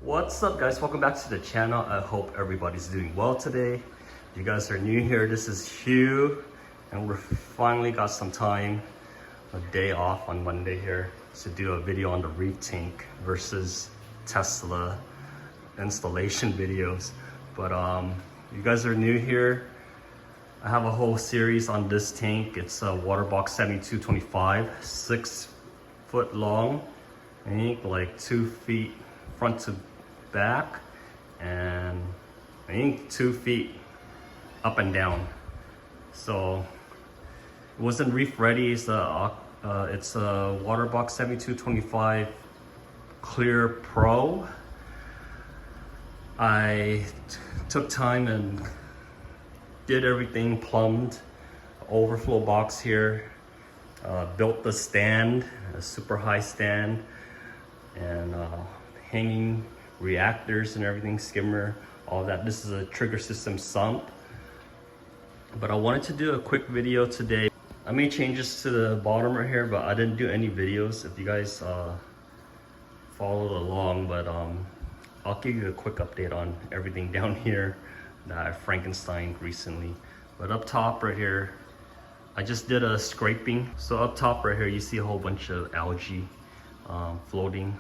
What's up, guys? Welcome back to the channel. I hope everybody's doing well today. If you guys are new here, this is Hugh, and we're finally got some time, a day off on Monday here, to do a video on the Reef tank versus Tesla installation videos. But you guys are new here, I have a whole series on this tank. It's a WaterBox 7225, 6 foot long, I think like 2 feet front to back, and I think 2 feet up and down. So it wasn't reef ready. It's a WaterBox 7225 Clear Pro. I took time and did everything, plumbed overflow box here, built the stand, a super high stand, and hanging reactors and everything, skimmer, all that. This is a trigger system Sump. But I wanted to do a quick video today. I made changes to the bottom right here, but I didn't do any videos if you guys followed along. But I'll give you a quick update on everything down here that I Frankenstein recently. But up top right here, I just did a scraping. So up top right here, you see a whole bunch of algae floating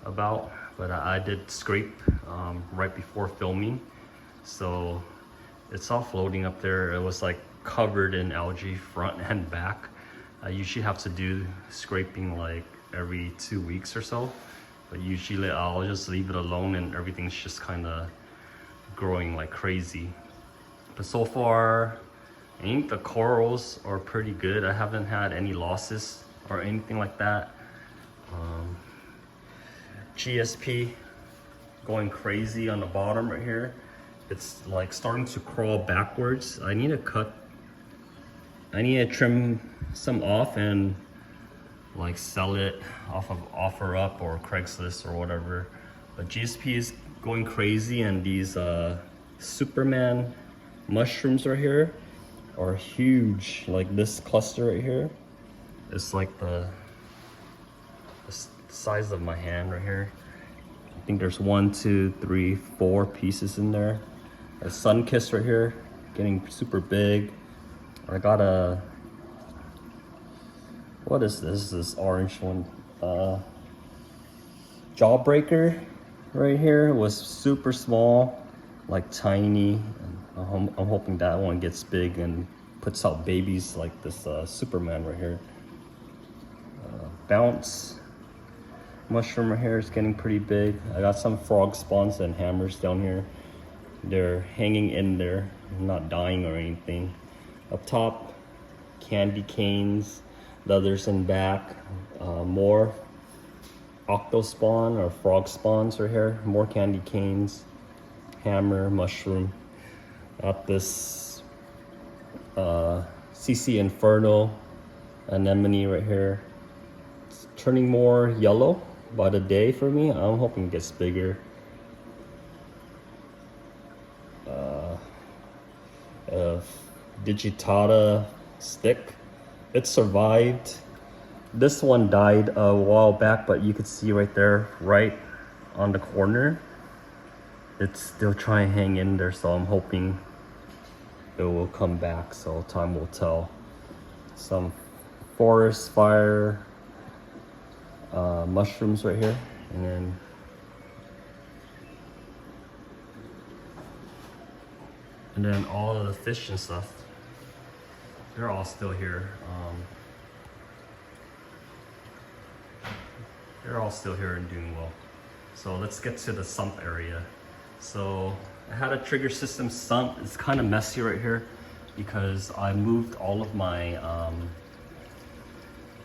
about, but I did scrape right before filming, so it's all floating up there. It was like covered in algae front and back. I usually have to do scraping like every 2 weeks or so, but usually I'll just leave it alone and everything's just kind of growing like crazy. But so far I think the corals are pretty good. I haven't had any losses or anything like that. GSP going crazy on the bottom right here. It's like starting to crawl backwards. I need to trim some off and like sell it off of OfferUp or Craigslist or whatever. But GSP is going crazy, and these Superman mushrooms right here are huge. Like this cluster right here, it's like the size of my hand right here. I think there's 1, 2, 3, 4 pieces in there. A sun kiss right here, getting super big. I got a, what is this? This orange one, jawbreaker right here. It was super small, like tiny. I'm hoping that one gets big and puts out babies like this Superman right here. Bounce mushroom right here is getting pretty big. I got some frog spawns and hammers down here. They're hanging in there, not dying or anything. Up top, candy canes. The others in back, more octo spawn or frog spawns right here. More candy canes, hammer, mushroom. Got this CC Inferno anemone right here. It's turning more yellow by the day for me. I'm hoping it gets bigger. Digitata stick. It survived. This one died a while back, but you could see right there, right on the corner, it's still trying to hang in there, so I'm hoping it will come back, so time will tell. Some forest fire mushrooms right here, and then all of the fish and stuff, they're all still here. They're all still here and doing well. So let's get to the sump area. So I had a trigger system sump. It's kind of messy right here because I moved all of my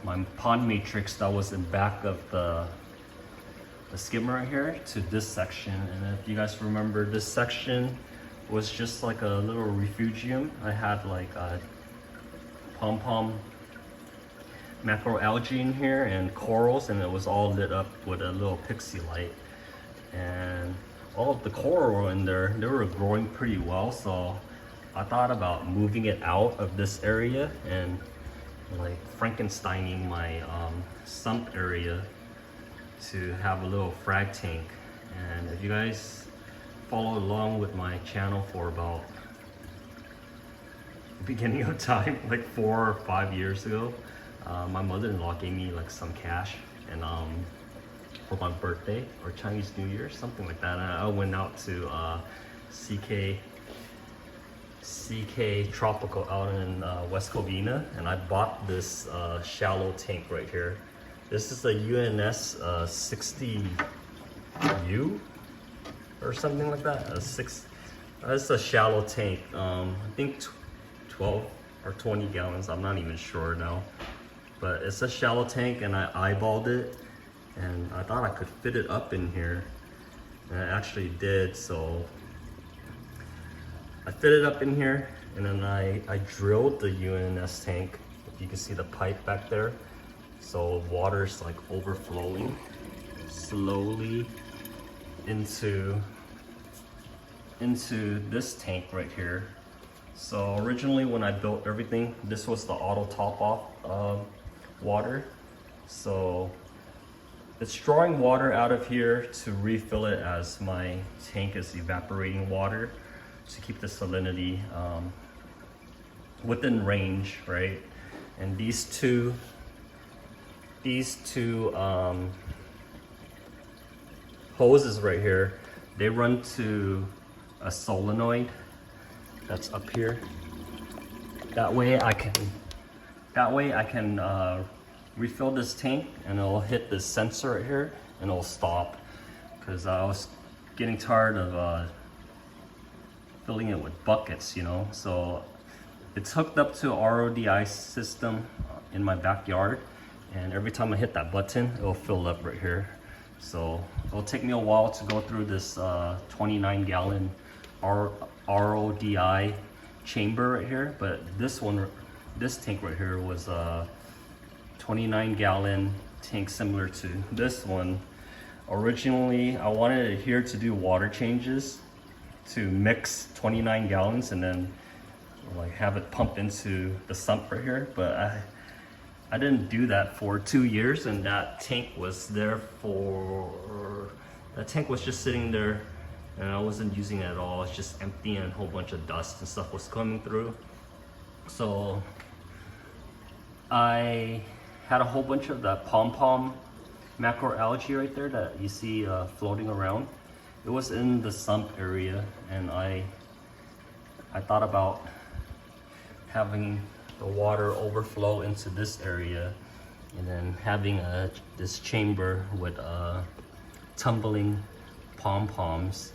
my pond matrix that was in back of the skimmer right here to this section. And if you guys remember, this section was just like a little refugium. I had like a pom-pom macroalgae in here and corals, and it was all lit up with a little pixie light. And all of the coral in there, they were growing pretty well, so I thought about moving it out of this area and like Frankensteining my sump area. to have a little frag tank. And if you guys follow along with my channel for about the beginning of time, like 4 or 5 years ago, my mother-in-law gave me like some cash, and for my birthday or Chinese New Year, something like that. And I went out to CK Tropical out in West Covina, and I bought this shallow tank right here. This is a UNS 60U or something like that. It's a shallow tank. I think 12 or 20 gallons. I'm not even sure now. But it's a shallow tank, and I eyeballed it, and I thought I could fit it up in here. And I actually did, so I fit it up in here, and then I drilled the UNS tank. If you can see the pipe back there. So water's like overflowing slowly into this tank right here. So originally when I built everything, this was the auto top off water. So it's drawing water out of here to refill it as my tank is evaporating water to keep the salinity within range, right? And these two hoses right here, they run to a solenoid that's up here. That way I can refill this tank, and it'll hit this sensor right here and it'll stop, because I was getting tired of filling it with buckets, you know. So it's hooked up to a RODI system in my backyard, and every time I hit that button, it'll fill up right here. So it'll take me a while to go through this 29 gallon RODI chamber right here, but this tank right here was a 29 gallon tank similar to this one. Originally, I wanted it here to do water changes, to mix 29 gallons and then like have it pump into the sump right here, but I didn't do that for 2 years, and that tank was just sitting there, and I wasn't using it at all. It's just empty, and a whole bunch of dust and stuff was coming through. So I had a whole bunch of that pom-pom macroalgae right there that you see floating around. It was in the sump area, and I thought about having the water overflow into this area, and then having this chamber with tumbling pom-poms.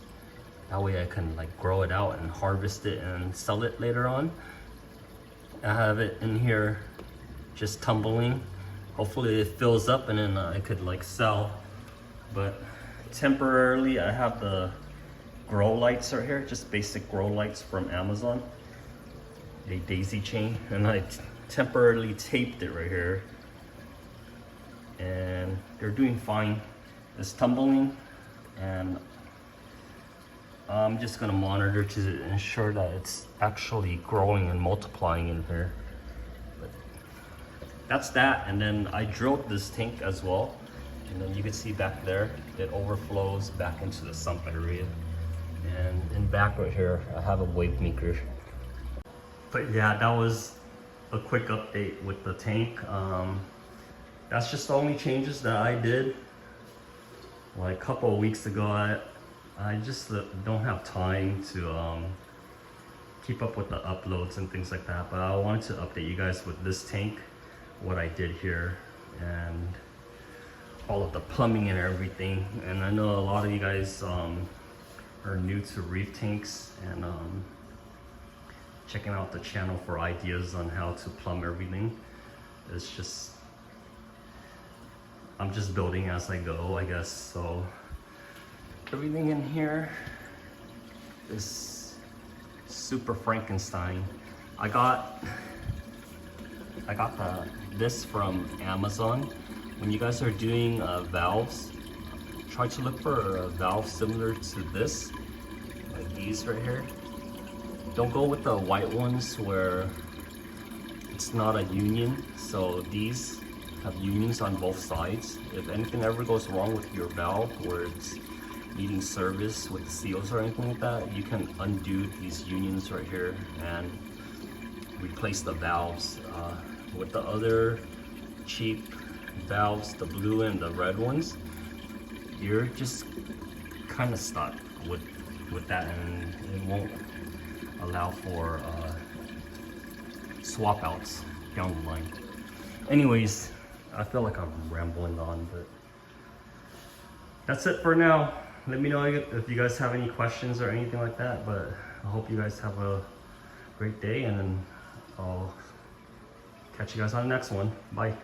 That way I can like grow it out and harvest it and sell it later on. I have it in here just tumbling. Hopefully it fills up, and then I could like sell. But temporarily I have the grow lights right here, just basic grow lights from Amazon, a daisy chain, and I temporarily taped it right here, and they're doing fine. It's tumbling, and I'm just gonna monitor to ensure that it's actually growing and multiplying in here. But that's that. And then I drilled this tank as well, and then you can see back there it overflows back into the sump area. And in back right here I have a wave maker. But yeah, that was a quick update with the tank. That's just the only changes that I did. Like a couple of weeks ago, I just don't have time to keep up with the uploads and things like that. But I wanted to update you guys with this tank, what I did here, and all of the plumbing and everything. And I know a lot of you guys are new to reef tanks, and checking out the channel for ideas on how to plumb everything. It's just, I'm just building as I go, I guess. So everything in here is super Frankenstein. I got this from Amazon. When you guys are doing valves, try to look for a valve similar to this, like these right here. Don't go with the white ones where it's not a union. So these have unions on both sides. If anything ever goes wrong with your valve where it's needing service with the seals or anything like that, you can undo these unions right here and replace the valves. With the other cheap valves, the blue and the red ones, you're just kind of stuck with that, and it won't allow for swap outs down the line. Anyways, I feel like I'm rambling on, but that's it for now. Let me know if you guys have any questions or anything like that, but I hope you guys have a great day, and then I'll catch you guys on the next one. Bye.